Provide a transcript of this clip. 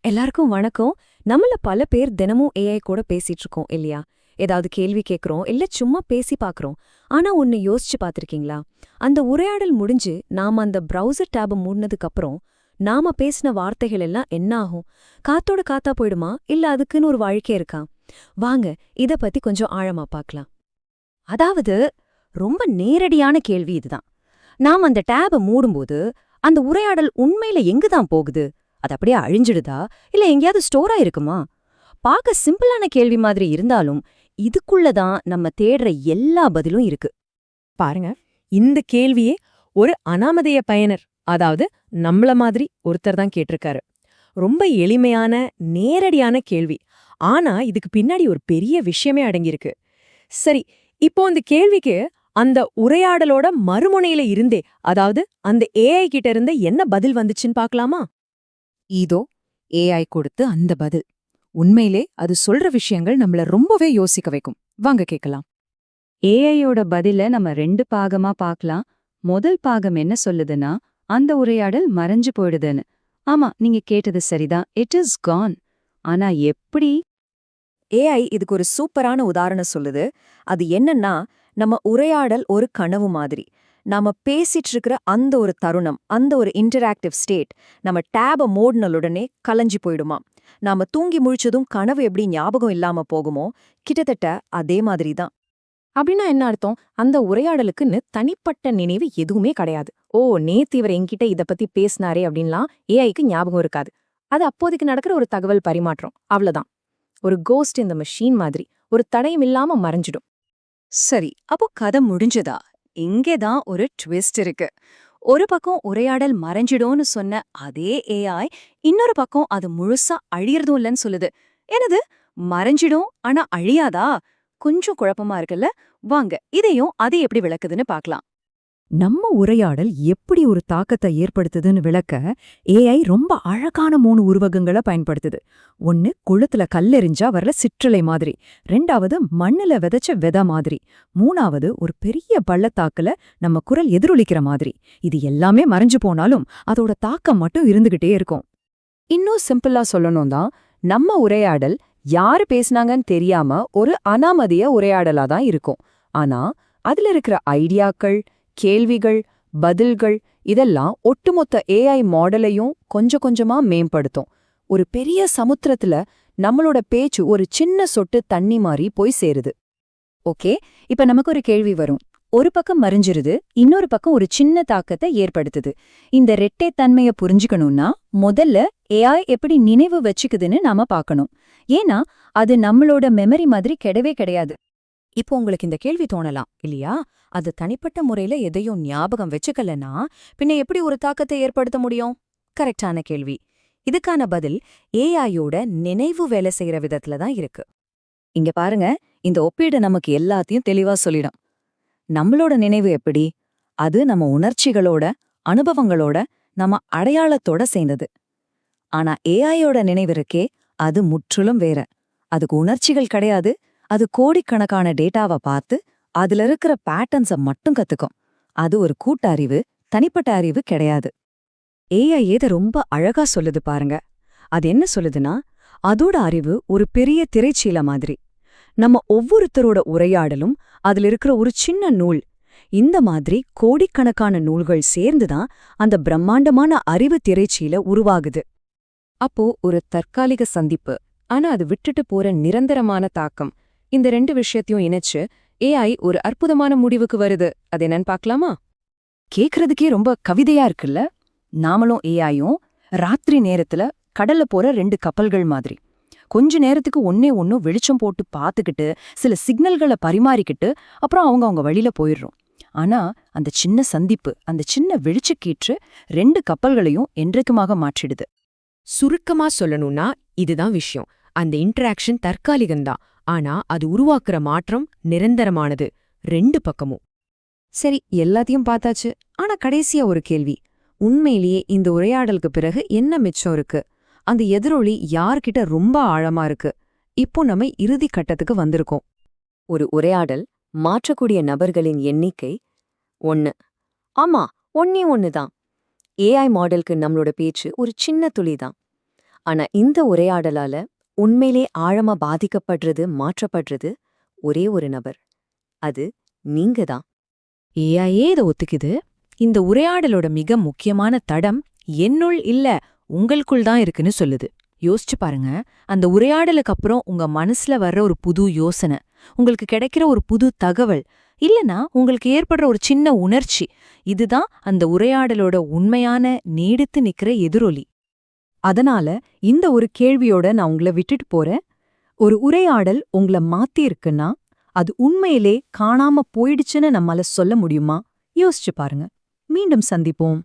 எல்லாருக்கும் வணக்கம். நம்மள பல பேர் தினமும் ஏஐ கூட பேசிட்டு இருக்கோம் இல்லையா? ஏதாவது கேள்வி கேட்கறோம், இல்ல சும்மா பேசி பார்க்கறோம். ஆனா ஒன்னு யோசிச்சு பார்த்திருக்கீங்களா? அந்த உரையாடல் முடிஞ்சு நாம அந்த பிரவுசர் டேப மூடினதுக்கு அப்புறம் நாம பேசின வார்த்தைகள் எல்லாம் என்ன ஆகும்? காத்தோட காத்தா போயிடுமா, இல்ல அதுக்குன்னு ஒரு வாழ்க்கை இருக்கா? வாங்க இத பத்தி கொஞ்சம் ஆழமா பார்க்கலாம். அதாவது ரொம்ப நேரடியான கேள்வி இதுதான். நாம் அந்த டேப மூடும்போது அந்த உரையாடல் உண்மையில எங்குதான் போகுது? அது அப்படியே அழிஞ்சிடுதா, இல்ல எங்கேயாவது ஸ்டோரா இருக்குமா? பார்க்க சிம்பிளான கேள்வி மாதிரி இருந்தாலும் இதுக்குள்ளதான் நம்ம தேடுற எல்லா பதிலும் இருக்கு. பாருங்க, இந்த கேள்வியே ஒரு அனாமதேய பயனர், அதாவது நம்மள மாதிரி ஒருத்தர் தான் கேட்டிருக்காரு. ரொம்ப எளிமையான நேரடியான கேள்வி. ஆனா இதுக்கு பின்னாடி ஒரு பெரிய விஷயமே அடங்கியிருக்கு. சரி, இப்போ இந்த கேள்விக்கு அந்த உரையாடலோட மறுமுனையில இருந்தே, அதாவது அந்த ஏஐ கிட்ட இருந்து என்ன பதில் வந்துச்சுன்னு பார்க்கலாமா? இதோ ஏஐ கொடுத்து அந்த பதில். உண்மையிலே அது சொல்ற விஷயங்கள் நம்மள ரொம்பவே யோசிக்க வைக்கும். வாங்க கேக்கலாம். ஏஐயோட பதில நம்ம 2 பாகமா பார்க்கலாம். முதல் பாகம் என்ன சொல்லுதுன்னா, அந்த உரையாடல் மறைஞ்சு போயிடுதுன்னு. ஆமா, நீங்க கேட்டது சரிதான். It is gone. ஆனா எப்படி? ஏஐ இதுக்கு ஒரு சூப்பரான உதாரணம் சொல்லுது. அது என்னன்னா, நம்ம உரையாடல் ஒரு கனவு மாதிரி. நாம பேசிட்டு இருக்கிற அந்த ஒரு தருணம், அந்த ஒரு இன்டராக்டிவ் ஸ்டேட் நம்ம டேப மோடினலுடனே கலைஞ்சு போயிடுமா. நாம தூங்கி முழிச்சதும் கனவு எப்படி ஞாபகம் இல்லாம போகுமோ, கிட்டத்தட்ட அதே மாதிரி தான். அப்படின்னா என்ன அர்த்தம்? அந்த உரையாடலுக்குன்னு தனிப்பட்ட நினைவு எதுவுமே கிடையாது. ஓ, நேத்து இவர் என்கிட்ட இத பத்தி பேசினாரே அப்படின்லாம் ஏஐக்கு ஞாபகம் இருக்காது. அது அப்போதைக்கு நடக்கிற ஒரு தகவல் பரிமாற்றம், அவ்வளவுதான். ஒரு கோஸ்ட் இந்த மெஷின் மாதிரி ஒரு தடயம் இல்லாம மறைஞ்சிடும். சரி, அப்போ கதை முடிஞ்சதா? இங்கேதான் ஒரு ட்விஸ்ட் இருக்கு. ஒரு பக்கம் உரையாடல் மறைஞ்சிடும்னு சொன்ன அதே ஏஐ இன்னொரு பக்கம் அது முழுசா அழியறதும் இல்லைன்னு சொல்லுது. என்னது, மறைஞ்சிடும் ஆனா அழியாதா? கொஞ்சம் குழப்பமா இருக்குல்ல? வாங்க இதையும் அது எப்படி விளக்குதுன்னு பார்க்கலாம். நம்ம உரையாடல் எப்படி ஒரு தாக்கத்தை ஏற்படுத்துதுன்னு விளக்க ஏஐ ரொம்ப அழகான 3 உருவகங்களை பயன்படுத்துது. ஒன்னு குளத்துல கல்லெறிஞ்சா வர்ற சிற்றலை மாதிரி, 2வது மண்ணுல விதைச்ச விதை மாதிரி, 3வது ஒரு பெரிய பள்ளத்தாக்குல நம்ம குரல் எதிரொலிக்கிற மாதிரி. இது எல்லாமே மறைஞ்சு போனாலும் அதோட தாக்கம் மட்டும் இருந்துகிட்டே இருக்கும். இன்னும் சிம்பிளா சொல்லணும்தான், நம்ம உரையாடல் யாரு பேசுனாங்கன்னு தெரியாம ஒரு அனாமதிய உரையாடலா தான் இருக்கும். ஆனா அதுல இருக்கிற ஐடியாக்கள், கேள்விகள், பதில்கள் இதெல்லாம் ஒட்டுமொத்த ஏஐ மாடலையும் கொஞ்சம் கொஞ்சமா மேம்படுத்தும். ஒரு பெரிய சமுத்திரத்துல நம்மளோட பேச்சு ஒரு சின்ன சொட்டு தண்ணி மாதிரி போய் சேருது. ஓகே, இப்ப நமக்கு ஒரு கேள்வி வரும். ஒரு பக்கம் மறைஞ்சிருது, இன்னொரு பக்கம் ஒரு சின்ன தாக்கத்தை ஏற்படுத்துது. இந்த ரெட்டைத்தன்மைய புரிஞ்சுக்கணும்னா முதல்ல ஏஐ எப்படி நினைவு வச்சுக்குதுன்னு நாம பார்க்கணும். ஏன்னா அது நம்மளோட மெமரி மாதிரி கிடையவே கிடையாது. இப்போ உங்களுக்கு இந்த கேள்வி தோணலாம் இல்லையா? அது தனிப்பட்ட முறையில எதையும் ஞாபகம் வச்சுக்கலனா பின்ன எப்படி ஒரு தாக்கத்தை ஏற்படுத்த முடியும்? கரெக்டான கேள்வி. இதுக்கான பதில் ஏஐயோட நினைவு வேலை செய்யற விதத்துல தான் இருக்கு. இங்க பாருங்க, இந்த ஒப்பீடு நமக்கு எல்லாத்தையும் தெளிவா சொல்லிடும். நம்மளோட நினைவு எப்படி? அது நம்ம உணர்ச்சிகளோட, அனுபவங்களோட, நம்ம அடையாளத்தோட சேர்ந்தது. ஆனா ஏஐயோட நினைவு இருக்கே, அது முற்றிலும் வேற. அதுக்கு உணர்ச்சிகள் கிடையாது. அது கோடிக்கணக்கான டேட்டாவை பார்த்து அதுல இருக்கிற பேட்டர்ன்ஸை மட்டும் கத்துக்கும். அது ஒரு கூட்டறிவு, தனிப்பட்ட அறிவு கிடையாது. ஏஐ ஏத ரொம்ப அழகா சொல்லுது பாருங்க. அது என்ன சொல்லுதுன்னா, அதோட அறிவு ஒரு பெரிய திரைச்சீலை மாதிரி. நம்ம ஒவ்வொருத்தரோட உரையாடலும் அதுல இருக்கிற ஒரு சின்ன நூல். இந்த மாதிரி கோடிக்கணக்கான நூல்கள் சேர்ந்துதான் அந்த பிரம்மாண்டமான அறிவு திரைச்சீலை உருவாகுது. அப்போ ஒரு தற்காலிக சந்திப்பு, ஆனா அது விட்டுட்டு போற நிரந்தரமான தாக்கம். இந்த 2 விஷயத்தையும் இணைச்சு ஏஐ ஒரு அற்புதமான முடிவுக்கு வருது. அது என்னன்னு பார்க்கலாமா? கேக்குறதுக்கே ரொம்ப கவிதையா இருக்குல்ல? நாமளும் ஏஐயும் ராத்திரி நேரத்துல கடல்ல போற 2 கப்பல்கள் மாதிரி. கொஞ்ச நேரத்துக்கு ஒன்னே ஒன்னும் வெளிச்சம் போட்டு பார்த்துக்கிட்டு சில சிக்னல்களை பரிமாறிக்கிட்டு அப்புறம் அவங்க வழியில போயிடுறோம். ஆனா அந்த சின்ன சந்திப்பு, அந்த சின்ன வெளிச்சக்கீற்று 2 கப்பல்களையும் என்றைக்குமாக மாற்றிடுது. சுருக்கமா சொல்லணும்னா இதுதான் விஷயம். அந்த இன்டராக்ஷன் தற்காலிகம்தான், ஆனா அது உருவாக்குற மாற்றம் நிரந்தரமானது, 2 பக்கமும். சரி, எல்லாத்தையும் பார்த்தாச்சு. ஆனா கடைசியா ஒரு கேள்வி. உண்மையிலேயே இந்த உரையாடலுக்கு பிறகு என்ன மிச்சம் இருக்கு? அந்த எதிரொலி யார்கிட்ட ரொம்ப ஆழமா இருக்கு? இப்போ நம்ம இறுதி கட்டத்துக்கு வந்திருக்கோம். ஒரு உரையாடல் மாற்றக்கூடிய நபர்களின் எண்ணிக்கை 1. ஆமா, 1 தான். ஏஐ மாடலுக்கு நம்மளோட பேச்சு ஒரு சின்ன துளிதான். ஆனா இந்த உரையாடலால உண்மையிலே ஆழமா பாதிக்கப்படுறது, மாற்றப்படுறது ஒரே ஒரு நபர். அது நீங்க தான். ஏஐயே இதை ஒத்துக்குது. இந்த உரையாடலோட மிக முக்கியமான தடம் என்னுள் இல்ல உங்களுக்குள் தான் இருக்குன்னு சொல்லுது. யோசிச்சு பாருங்க, அந்த உரையாடலுக்கு அப்புறம் உங்க மனசுல வர்ற ஒரு புது யோசனை, உங்களுக்கு கிடைக்கிற ஒரு புது தகவல், இல்லனா உங்களுக்கு ஏற்படுற ஒரு சின்ன உணர்ச்சி, இதுதான் அந்த உரையாடலோட உண்மையான நீடித்து நிக்கிற எதிரொலி. அதனால இந்த ஒரு கேள்வியோட நான் உங்களை விட்டுட்டு போறேன். ஒரு உரையாடல் உங்கள மாத்திருக்குன்னா அது உண்மையிலே காணாம போயிடுச்சுன்னு நம்மால சொல்ல முடியுமா? யோசிச்சு பாருங்க. மீண்டும் சந்திப்போம்.